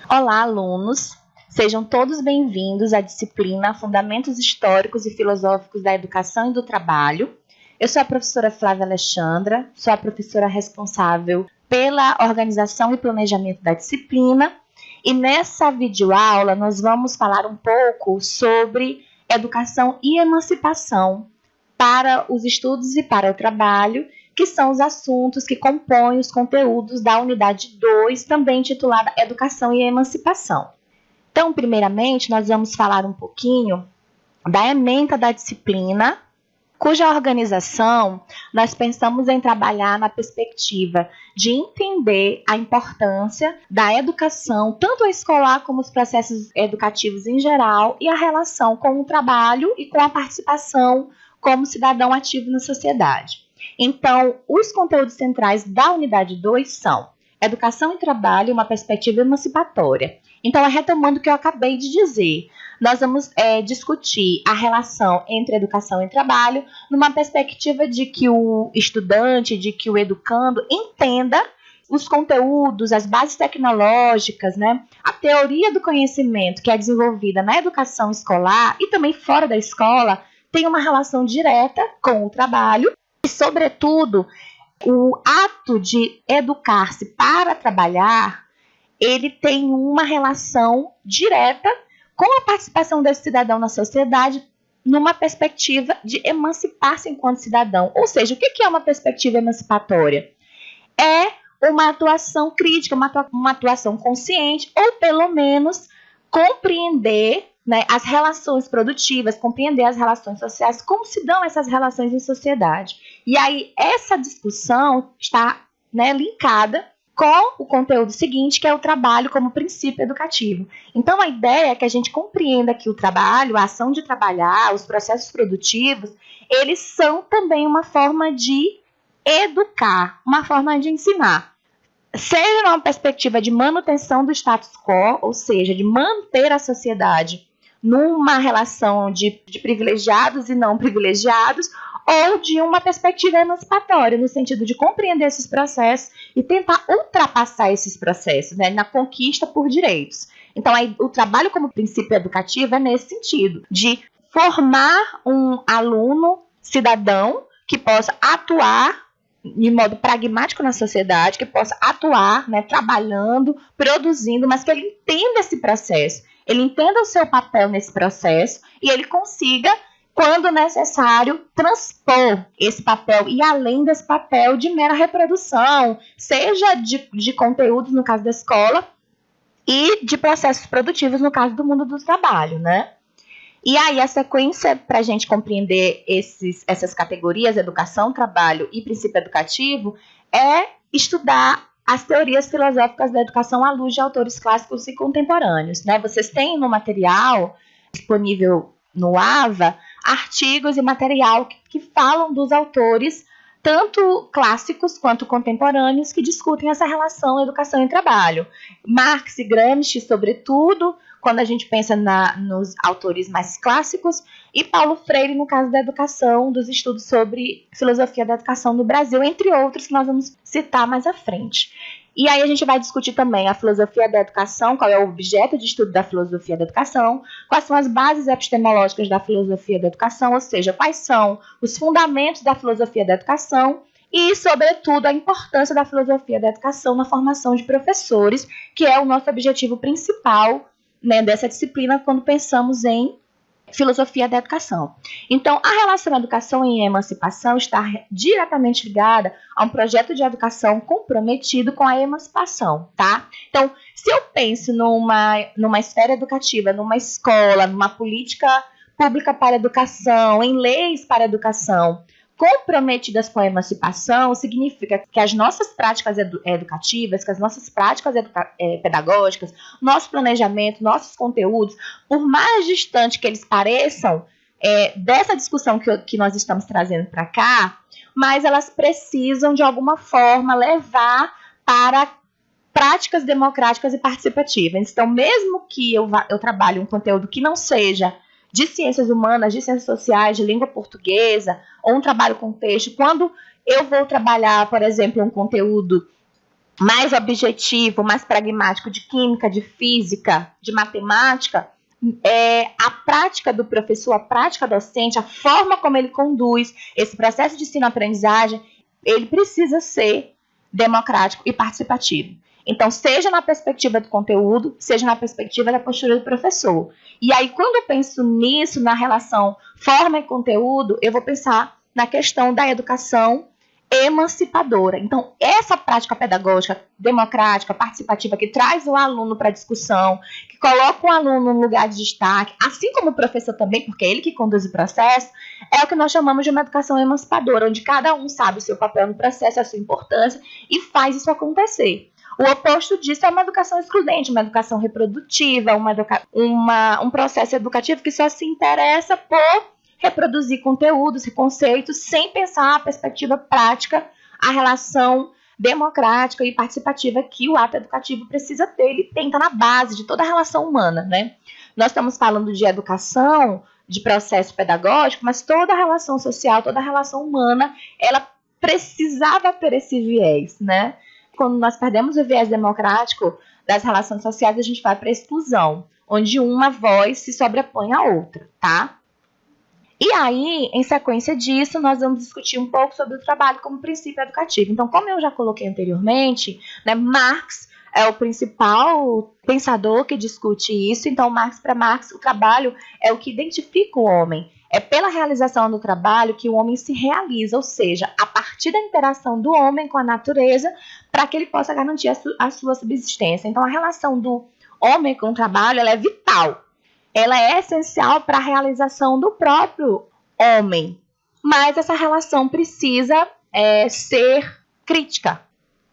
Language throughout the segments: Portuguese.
Olá, alunos! Sejam todos bem-vindos à disciplina Fundamentos Históricos e Filosóficos da Educação e do Trabalho. Eu sou a professora Flávia Alexandra, sou a professora responsável pela organização e planejamento da disciplina, e nessa videoaula nós vamos falar um pouco sobre educação e emancipação para os estudos e para o trabalho, que são os assuntos que compõem os conteúdos da unidade 2, também intitulada Educação e Emancipação. Então, primeiramente, nós vamos falar um pouquinho da ementa da disciplina, cuja organização nós pensamos em trabalhar na perspectiva de entender a importância da educação, tanto a escolar como os processos educativos em geral, e a relação com o trabalho e com a participação como cidadão ativo na sociedade. Então, os conteúdos centrais da unidade 2 são Educação e Trabalho, uma perspectiva emancipatória. Então, retomando o que eu acabei de dizer, nós vamos discutir a relação entre educação e trabalho numa perspectiva de que o estudante, de que o educando entenda os conteúdos, as bases tecnológicas, né? A teoria do conhecimento que é desenvolvida na educação escolar e também fora da escola tem uma relação direta com o trabalho e, sobretudo, o ato de educar-se para trabalhar, ele tem uma relação direta com a participação desse cidadão na sociedade numa perspectiva de emancipar-se enquanto cidadão. Ou seja, o que é uma perspectiva emancipatória? É uma atuação crítica, uma atuação consciente, ou pelo menos compreender, né, as relações produtivas, compreender as relações sociais, como se dão essas relações em sociedade. E aí, essa discussão está, né, linkada com o conteúdo seguinte, que é o trabalho como princípio educativo. Então, a ideia é que a gente compreenda que o trabalho, a ação de trabalhar, os processos produtivos, eles são também uma forma de educar, uma forma de ensinar. Seja numa perspectiva de manutenção do status quo, ou seja, de manter a sociedade numa relação de privilegiados e não privilegiados, ou de uma perspectiva emancipatória, no sentido de compreender esses processos e tentar ultrapassar esses processos, né, na conquista por direitos. Então, aí, o trabalho como princípio educativo é nesse sentido, de formar um aluno cidadão que possa atuar de modo pragmático na sociedade, que possa atuar, né, trabalhando, produzindo, mas que ele entenda esse processo, ele entenda o seu papel nesse processo e ele consiga, quando necessário, transpor esse papel e além desse papel de mera reprodução, seja de conteúdos, no caso da escola, e de processos produtivos, no caso do mundo do trabalho, né? E aí, a sequência para a gente compreender essas categorias, educação, trabalho e princípio educativo, é estudar as teorias filosóficas da educação à luz de autores clássicos e contemporâneos, né? Vocês têm no material disponível no AVA artigos e material que falam dos autores, tanto clássicos quanto contemporâneos, que discutem essa relação educação e trabalho. Marx e Gramsci, sobretudo, quando a gente pensa nos autores mais clássicos, e Paulo Freire, no caso da educação, dos estudos sobre filosofia da educação no Brasil, entre outros que nós vamos citar mais à frente. E aí a gente vai discutir também a filosofia da educação, qual é o objeto de estudo da filosofia da educação, quais são as bases epistemológicas da filosofia da educação, ou seja, quais são os fundamentos da filosofia da educação e, sobretudo, a importância da filosofia da educação na formação de professores, que é o nosso objetivo principal, né, dessa disciplina quando pensamos em filosofia da educação. Então, a relação educação e emancipação está diretamente ligada a um projeto de educação comprometido com a emancipação, tá? Então, se eu penso numa esfera educativa, numa escola, numa política pública para a educação, em leis para a educação, comprometidas com a emancipação, significa que as nossas práticas educativas, que as nossas práticas pedagógicas, nosso planejamento, nossos conteúdos, por mais distante que eles pareçam dessa discussão que nós estamos trazendo para cá, mas elas precisam, de alguma forma, levar para práticas democráticas e participativas. Então, mesmo que eu trabalhe um conteúdo que não seja de ciências humanas, de ciências sociais, de língua portuguesa, ou um trabalho com texto, quando eu vou trabalhar, por exemplo, um conteúdo mais objetivo, mais pragmático de química, de física, de matemática, a prática do professor, a prática docente, a forma como ele conduz esse processo de ensino-aprendizagem, ele precisa ser democrático e participativo. Então, seja na perspectiva do conteúdo, seja na perspectiva da postura do professor. E aí, quando eu penso nisso, na relação forma e conteúdo, eu vou pensar na questão da educação emancipadora. Então, essa prática pedagógica democrática, participativa, que traz o aluno para a discussão, que coloca o aluno no lugar de destaque, assim como o professor também, porque é ele que conduz o processo, é o que nós chamamos de uma educação emancipadora, onde cada um sabe o seu papel no processo, a sua importância, e faz isso acontecer. O oposto disso é uma educação excludente, uma educação reprodutiva, um processo educativo que só se interessa por reproduzir conteúdos e conceitos sem pensar a perspectiva prática, a relação democrática e participativa que o ato educativo precisa ter. Ele tenta na base de toda a relação humana, né? Nós estamos falando de educação, de processo pedagógico, mas toda a relação social, toda a relação humana, ela precisava ter esse viés, né? Quando nós perdemos o viés democrático das relações sociais, a gente vai para a exclusão, onde uma voz se sobrepõe à outra, tá? E aí, em sequência disso, nós vamos discutir um pouco sobre o trabalho como princípio educativo. Então, como eu já coloquei anteriormente, né, Marx é o principal pensador que discute isso. Então, para Marx, o trabalho é o que identifica o homem. É pela realização do trabalho que o homem se realiza, ou seja, a partir da interação do homem com a natureza, para que ele possa garantir a sua subsistência. Então, a relação do homem com o trabalho ela é vital. Ela é essencial para a realização do próprio homem. Mas essa relação precisa ser crítica.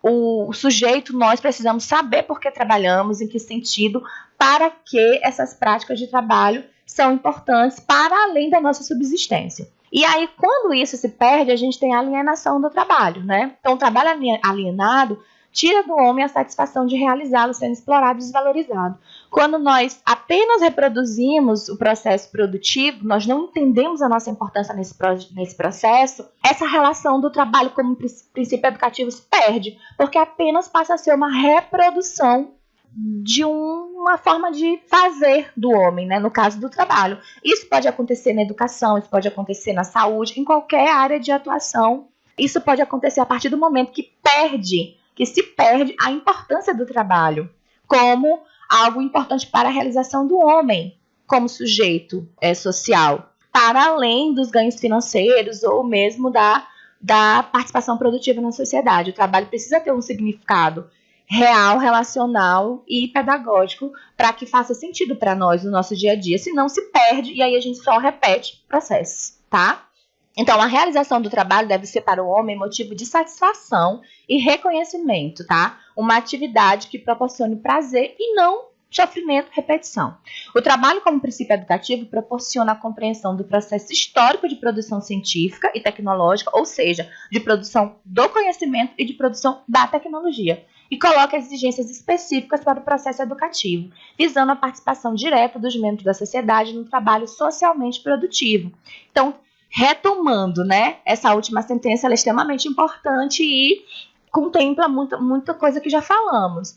O sujeito, nós precisamos saber por que trabalhamos, em que sentido, para que essas práticas de trabalho são importantes para além da nossa subsistência. E aí, quando isso se perde, a gente tem a alienação do trabalho, né? Então, o trabalho alienado tira do homem a satisfação de realizá-lo sendo explorado e desvalorizado. Quando nós apenas reproduzimos o processo produtivo, nós não entendemos a nossa importância nesse processo, essa relação do trabalho como princípio educativo se perde, porque apenas passa a ser uma reprodução de uma forma de fazer do homem, né, no caso do trabalho. Isso pode acontecer na educação, isso pode acontecer na saúde, em qualquer área de atuação. Isso pode acontecer a partir do momento que se perde a importância do trabalho como algo importante para a realização do homem como sujeito social, para além dos ganhos financeiros ou mesmo da participação produtiva na sociedade. O trabalho precisa ter um significado real, relacional e pedagógico para que faça sentido para nós no nosso dia a dia, senão se perde e aí a gente só repete processos, tá? Então, a realização do trabalho deve ser para o homem motivo de satisfação e reconhecimento, tá? Uma atividade que proporcione prazer e não sofrimento, repetição. O trabalho como princípio educativo proporciona a compreensão do processo histórico de produção científica e tecnológica, ou seja, de produção do conhecimento e de produção da tecnologia, e coloca exigências específicas para o processo educativo, visando a participação direta dos membros da sociedade no trabalho socialmente produtivo. Então, retomando, né, essa última sentença ela é extremamente importante e contempla muita coisa que já falamos.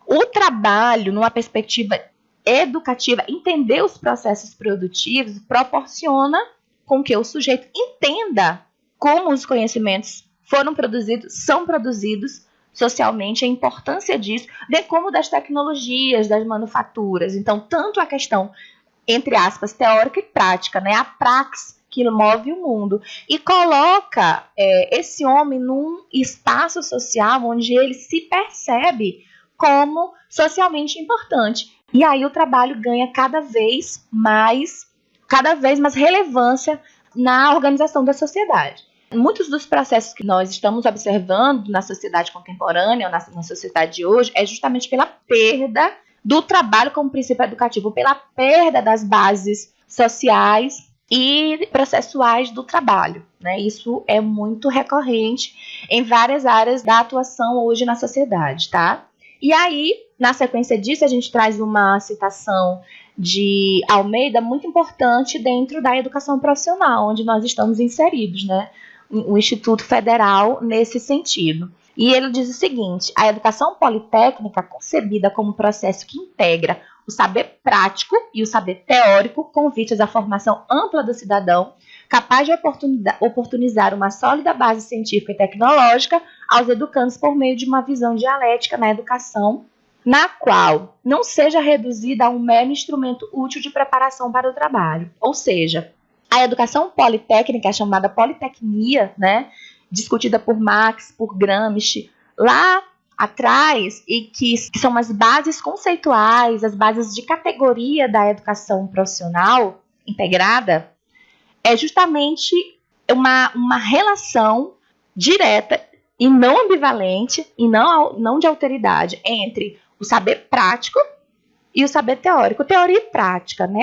O trabalho, numa perspectiva educativa, entender os processos produtivos, proporciona com que o sujeito entenda como os conhecimentos são produzidos socialmente, a importância disso, bem como das tecnologias, das manufaturas. Então, tanto a questão, entre aspas, teórica e prática, né, a praxis, que move o mundo, e coloca esse homem num espaço social onde ele se percebe como socialmente importante. E aí o trabalho ganha cada vez mais relevância na organização da sociedade. Muitos dos processos que nós estamos observando na sociedade contemporânea, ou na sociedade de hoje, é justamente pela perda do trabalho como princípio educativo, pela perda das bases sociais e processuais do trabalho, né? Isso é muito recorrente em várias áreas da atuação hoje na sociedade, tá? E aí, na sequência disso, a gente traz uma citação de Almeida muito importante dentro da educação profissional, onde nós estamos inseridos, né? O Instituto Federal nesse sentido. E ele diz o seguinte: a educação politécnica, concebida como processo que integra o saber prático e o saber teórico, com vistas à formação ampla do cidadão, capaz de oportunizar uma sólida base científica e tecnológica aos educandos por meio de uma visão dialética na educação, na qual não seja reduzida a um mero instrumento útil de preparação para o trabalho. Ou seja, a educação politécnica, chamada politecnia, né, discutida por Marx, por Gramsci, lá atrás, e que são as bases conceituais, as bases de categoria da educação profissional integrada, é justamente uma relação direta e não ambivalente, e não de alteridade, entre o saber prático e o saber teórico. Teoria e prática, né?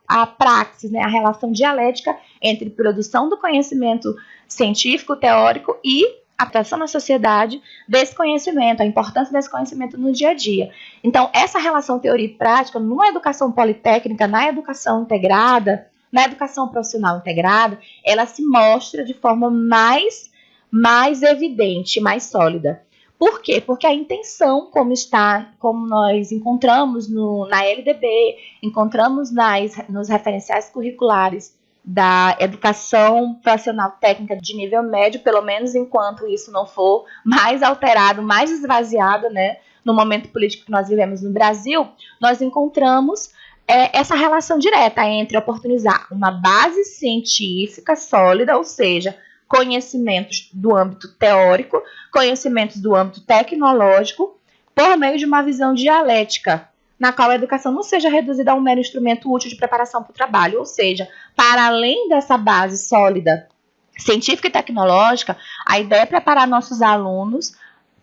A praxis, né? A relação dialética entre produção do conhecimento científico, teórico e a aplicação na sociedade desse conhecimento, a importância desse conhecimento no dia a dia. Então, essa relação teoria e prática, numa educação politécnica, na educação integrada, na educação profissional integrada, ela se mostra de forma mais evidente, mais sólida. Por quê? Porque a intenção, como nós encontramos na LDB, encontramos nos referenciais curriculares da educação profissional técnica de nível médio, pelo menos enquanto isso não for mais alterado, mais esvaziado, né, no momento político que nós vivemos no Brasil, nós encontramos essa relação direta entre oportunizar uma base científica sólida, ou seja, conhecimentos do âmbito teórico, conhecimentos do âmbito tecnológico, por meio de uma visão dialética, na qual a educação não seja reduzida a um mero instrumento útil de preparação para o trabalho, ou seja, para além dessa base sólida científica e tecnológica, a ideia é preparar nossos alunos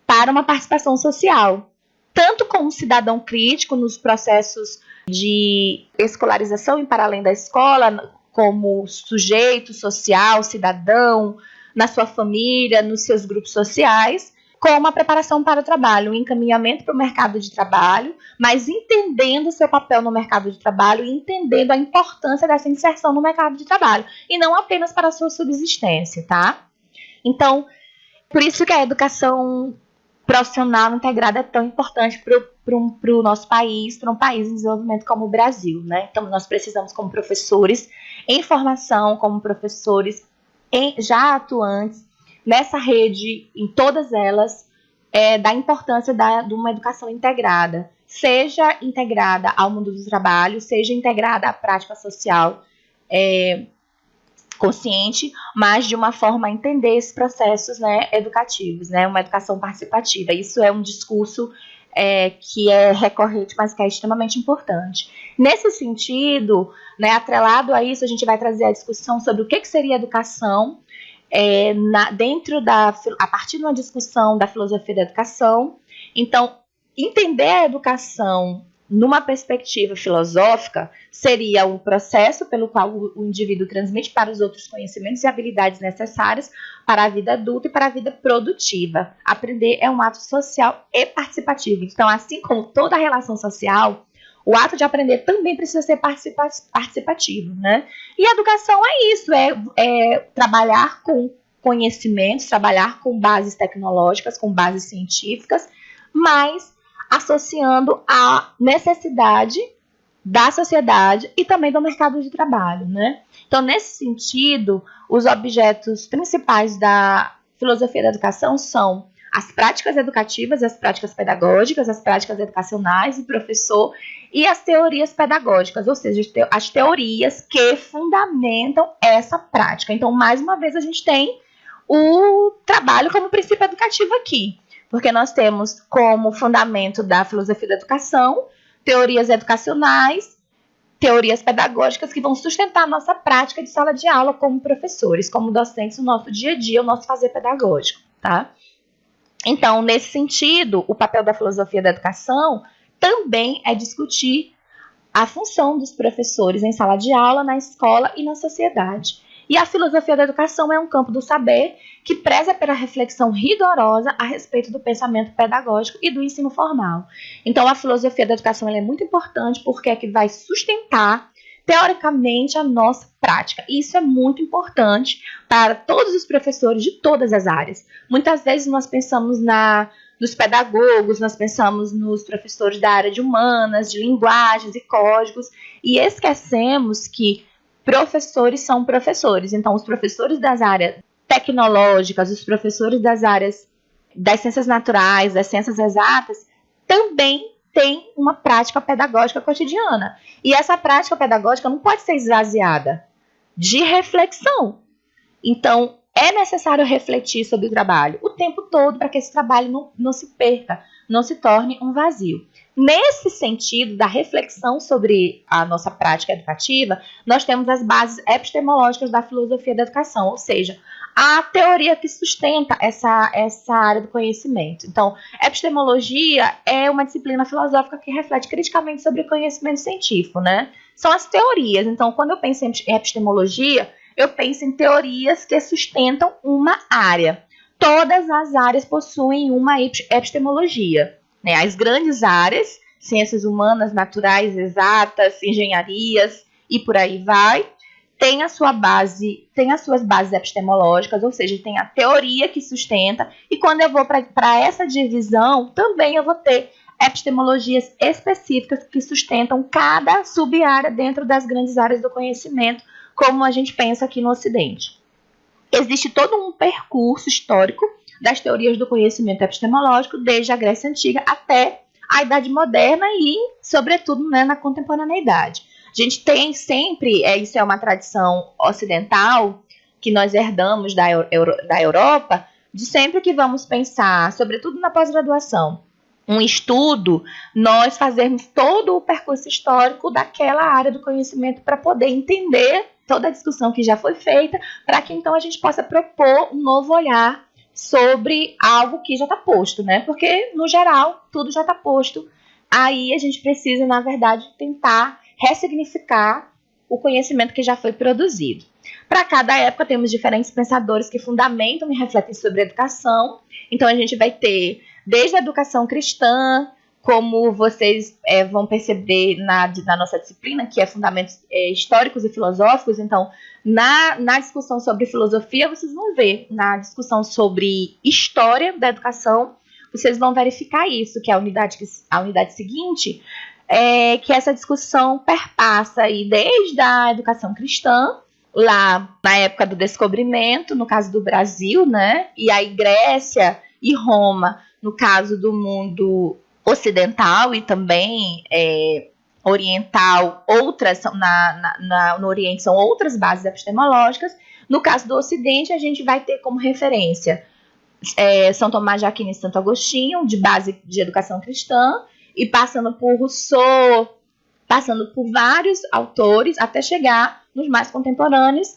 para uma participação social, tanto como cidadão crítico nos processos de escolarização e para além da escola, como sujeito social, cidadão, na sua família, nos seus grupos sociais, como a preparação para o trabalho, o encaminhamento para o mercado de trabalho, mas entendendo o seu papel no mercado de trabalho e entendendo a importância dessa inserção no mercado de trabalho, e não apenas para a sua subsistência, tá? Então, por isso que a educação profissional integrada é tão importante para o nosso país, para um país em desenvolvimento como o Brasil, né? Então, nós precisamos, como professores em formação, como professores já atuantes nessa rede, em todas elas, da importância de uma educação integrada, seja integrada ao mundo do trabalho, seja integrada à prática social consciente, mas de uma forma a entender esses processos, né, educativos, né, uma educação participativa. Isso é um discurso que é recorrente, mas que é extremamente importante. Nesse sentido, né, atrelado a isso, a gente vai trazer a discussão sobre o que seria educação, a partir de uma discussão da filosofia da educação. Então, entender a educação numa perspectiva filosófica seria um processo pelo qual o indivíduo transmite para os outros conhecimentos e habilidades necessárias para a vida adulta e para a vida produtiva. Aprender é um ato social e participativo. Então, assim como toda relação social, o ato de aprender também precisa ser participativo, né? E a educação é isso, é trabalhar com conhecimentos, trabalhar com bases tecnológicas, com bases científicas, mas associando a necessidade da sociedade e também do mercado de trabalho, né? Então, nesse sentido, os objetos principais da filosofia da educação são as práticas educativas, as práticas pedagógicas, as práticas educacionais do professor e as teorias pedagógicas, ou seja, as teorias que fundamentam essa prática. Então, mais uma vez, a gente tem o trabalho como princípio educativo aqui, porque nós temos como fundamento da filosofia da educação teorias educacionais, teorias pedagógicas que vão sustentar a nossa prática de sala de aula como professores, como docentes no nosso dia a dia, o nosso fazer pedagógico, tá? Então, nesse sentido, o papel da filosofia da educação também é discutir a função dos professores em sala de aula, na escola e na sociedade. E a filosofia da educação é um campo do saber que preza pela reflexão rigorosa a respeito do pensamento pedagógico e do ensino formal. Então, a filosofia da educação ela é muito importante porque é que vai sustentar, teoricamente, a nossa prática. E isso é muito importante para todos os professores de todas as áreas. Muitas vezes nós pensamos nos pedagogos, nós pensamos nos professores da área de humanas, de linguagens e códigos, e esquecemos que professores são professores. Então, os professores das áreas tecnológicas, os professores das áreas das ciências naturais, das ciências exatas, também têm uma prática pedagógica cotidiana. E essa prática pedagógica não pode ser esvaziada de reflexão. Então, é necessário refletir sobre o trabalho o tempo todo para que esse trabalho não se perca, não se torne um vazio. Nesse sentido da reflexão sobre a nossa prática educativa, nós temos as bases epistemológicas da filosofia da educação, ou seja, a teoria que sustenta essa área do conhecimento. Então, epistemologia é uma disciplina filosófica que reflete criticamente sobre o conhecimento científico, né? São as teorias. Então, quando eu penso em epistemologia, eu penso em teorias que sustentam uma área. Todas as áreas possuem uma epistemologia, né? As grandes áreas, ciências humanas, naturais, exatas, engenharias e por aí vai, tem a sua base, tem as suas bases epistemológicas, ou seja, tem a teoria que sustenta, e quando eu vou para essa divisão, também eu vou ter epistemologias específicas que sustentam cada sub-área dentro das grandes áreas do conhecimento, como a gente pensa aqui no Ocidente. Existe todo um percurso histórico das teorias do conhecimento epistemológico, desde a Grécia Antiga até a Idade Moderna e, sobretudo, né, na contemporaneidade. A gente tem sempre, isso é uma tradição ocidental que nós herdamos da Europa, de sempre que vamos pensar, sobretudo na pós-graduação, um estudo, nós fazermos todo o percurso histórico daquela área do conhecimento para poder entender toda a discussão que já foi feita, para que então a gente possa propor um novo olhar sobre algo que já está posto, né? Porque, no geral, tudo já está posto. Aí a gente precisa, na verdade, tentar ressignificar o conhecimento que já foi produzido. Para cada época, temos diferentes pensadores que fundamentam e refletem sobre a educação. Então, a gente vai ter desde a educação cristã, como vocês vão perceber na nossa disciplina, que é fundamentos históricos e filosóficos. Então, na discussão sobre filosofia, vocês vão ver, na discussão sobre história da educação, vocês vão verificar isso, que é a unidade seguinte, que essa discussão perpassa aí desde a educação cristã, lá na época do descobrimento, no caso do Brasil, né? E aí Grécia e Roma, no caso do mundo ocidental e também oriental, outras no Oriente são outras bases epistemológicas. No caso do Ocidente, a gente vai ter como referência São Tomás de Aquino e Santo Agostinho, de base de educação cristã, e passando por Rousseau, passando por vários autores, até chegar nos mais contemporâneos.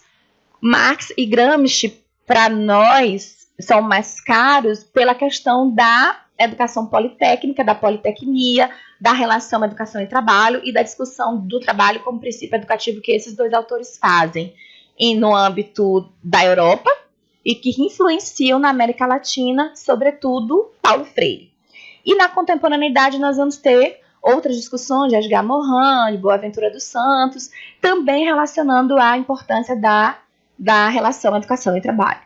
Marx e Gramsci, para nós, são mais caros pela questão da educação politécnica, da politecnia, da relação educação e trabalho e da discussão do trabalho como princípio educativo que esses dois autores fazem no âmbito da Europa e que influenciam na América Latina, sobretudo Paulo Freire. E na contemporaneidade nós vamos ter outras discussões de Edgar Morin, de Boaventura dos Santos, também relacionando a importância da relação educação e trabalho.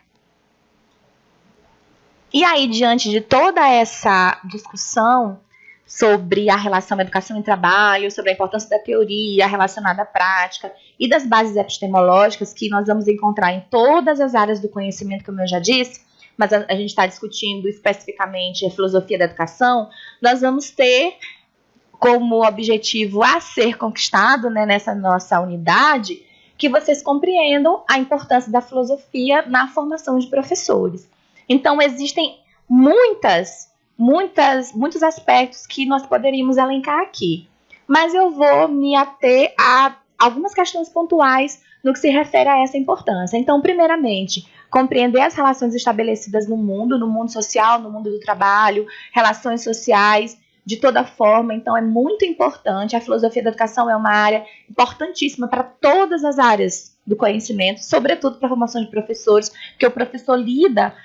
E aí, diante de toda essa discussão sobre a relação educação e trabalho, sobre a importância da teoria relacionada à prática e das bases epistemológicas que nós vamos encontrar em todas as áreas do conhecimento, como eu já disse, mas a gente está discutindo especificamente a filosofia da educação, nós vamos ter como objetivo a ser conquistado, né, nessa nossa unidade, que vocês compreendam a importância da filosofia na formação de professores. Então, existem muitos aspectos que nós poderíamos elencar aqui, mas eu vou me ater a algumas questões pontuais no que se refere a essa importância. Então, primeiramente, compreender as relações estabelecidas no mundo social, no mundo do trabalho, relações sociais, de toda forma. Então, é muito importante. A filosofia da educação é uma área importantíssima para todas as áreas do conhecimento, sobretudo para a formação de professores, porque o professor lida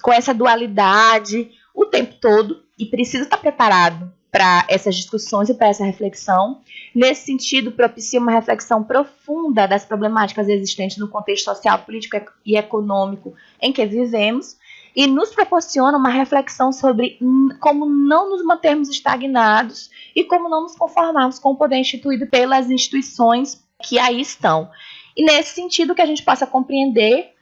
com essa dualidade o tempo todo e precisa estar preparado para essas discussões e para essa reflexão. Nesse sentido, propicia uma reflexão profunda das problemáticas existentes no contexto social, político e econômico em que vivemos, e nos proporciona uma reflexão sobre como não nos mantermos estagnados e como não nos conformarmos com o poder instituído pelas instituições que aí estão. E nesse sentido que a gente possa compreender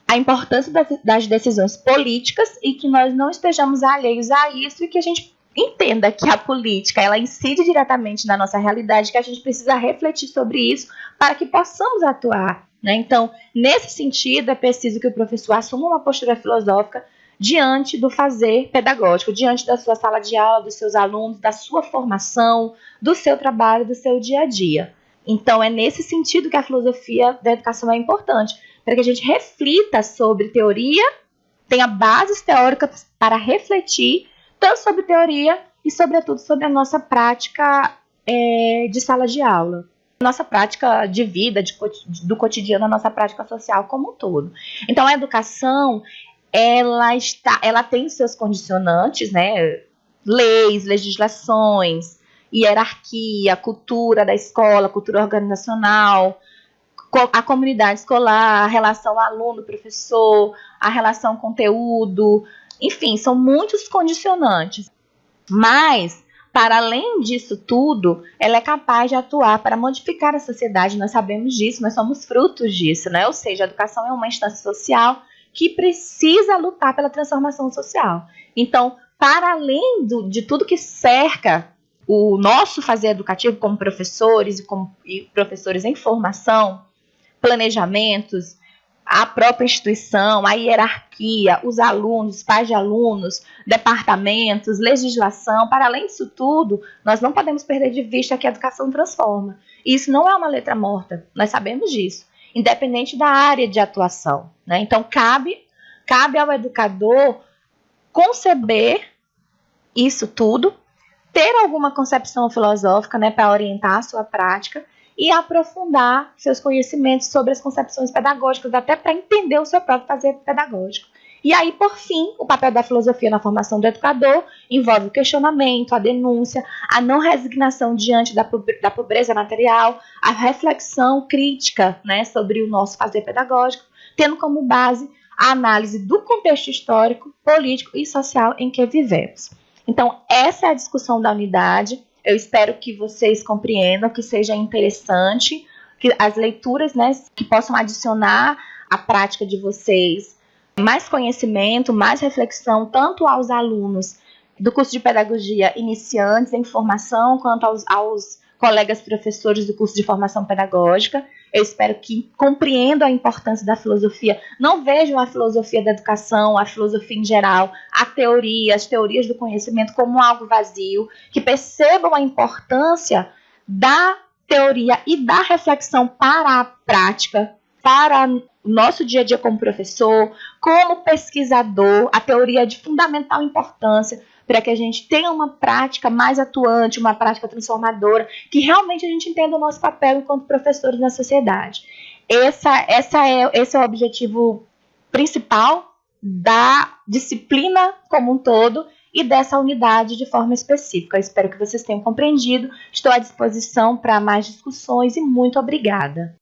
a importância das decisões políticas e que nós não estejamos alheios a isso e que a gente entenda que a política ela incide diretamente na nossa realidade, que a gente precisa refletir sobre isso para que possamos atuar, né? Então, nesse sentido, é preciso que o professor assuma uma postura filosófica diante do fazer pedagógico, diante da sua sala de aula, dos seus alunos, da sua formação, do seu trabalho, do seu dia a dia. Então, é nesse sentido que a filosofia da educação é importante, para que a gente reflita sobre teoria, tenha bases teóricas para refletir tanto sobre teoria e, sobretudo, sobre a nossa prática de sala de aula. Nossa prática de vida, do cotidiano, a nossa prática social como um todo. Então, a educação, ela tem seus condicionantes, né? Leis, legislações, hierarquia, cultura da escola, cultura organizacional, a comunidade escolar, a relação aluno-professor, a relação conteúdo, enfim, são muitos condicionantes. Mas, para além disso tudo, ela é capaz de atuar para modificar a sociedade, nós sabemos disso, nós somos frutos disso, né? Ou seja, a educação é uma instância social que precisa lutar pela transformação social. Então, para além de tudo que cerca o nosso fazer educativo como professores e professores em formação, planejamentos, a própria instituição, a hierarquia, os alunos, pais de alunos, departamentos, legislação, para além disso tudo, nós não podemos perder de vista que a educação transforma. E isso não é uma letra morta, nós sabemos disso, independente da área de atuação, né? Então, cabe ao educador conceber isso tudo, ter alguma concepção filosófica, né, para orientar a sua prática, e aprofundar seus conhecimentos sobre as concepções pedagógicas, até para entender o seu próprio fazer pedagógico. E aí, por fim, o papel da filosofia na formação do educador envolve o questionamento, a denúncia, a não resignação diante da pobreza material, a reflexão crítica, né, sobre o nosso fazer pedagógico, tendo como base a análise do contexto histórico, político e social em que vivemos. Então, essa é a discussão da unidade. Eu espero que vocês compreendam, que seja interessante, que as leituras, né, que possam adicionar à prática de vocês mais conhecimento, mais reflexão, tanto aos alunos do curso de pedagogia iniciantes em formação, quanto aos colegas professores do curso de formação pedagógica. Eu espero que compreendam a importância da filosofia, não vejam a filosofia da educação, a filosofia em geral, a teoria, as teorias do conhecimento como algo vazio, que percebam a importância da teoria e da reflexão para a prática, para o nosso dia a dia como professor, como pesquisador. A teoria é de fundamental importância para que a gente tenha uma prática mais atuante, uma prática transformadora, que realmente a gente entenda o nosso papel enquanto professores na sociedade. Esse é o objetivo principal da disciplina como um todo e dessa unidade de forma específica. Eu espero que vocês tenham compreendido. Estou à disposição para mais discussões e muito obrigada.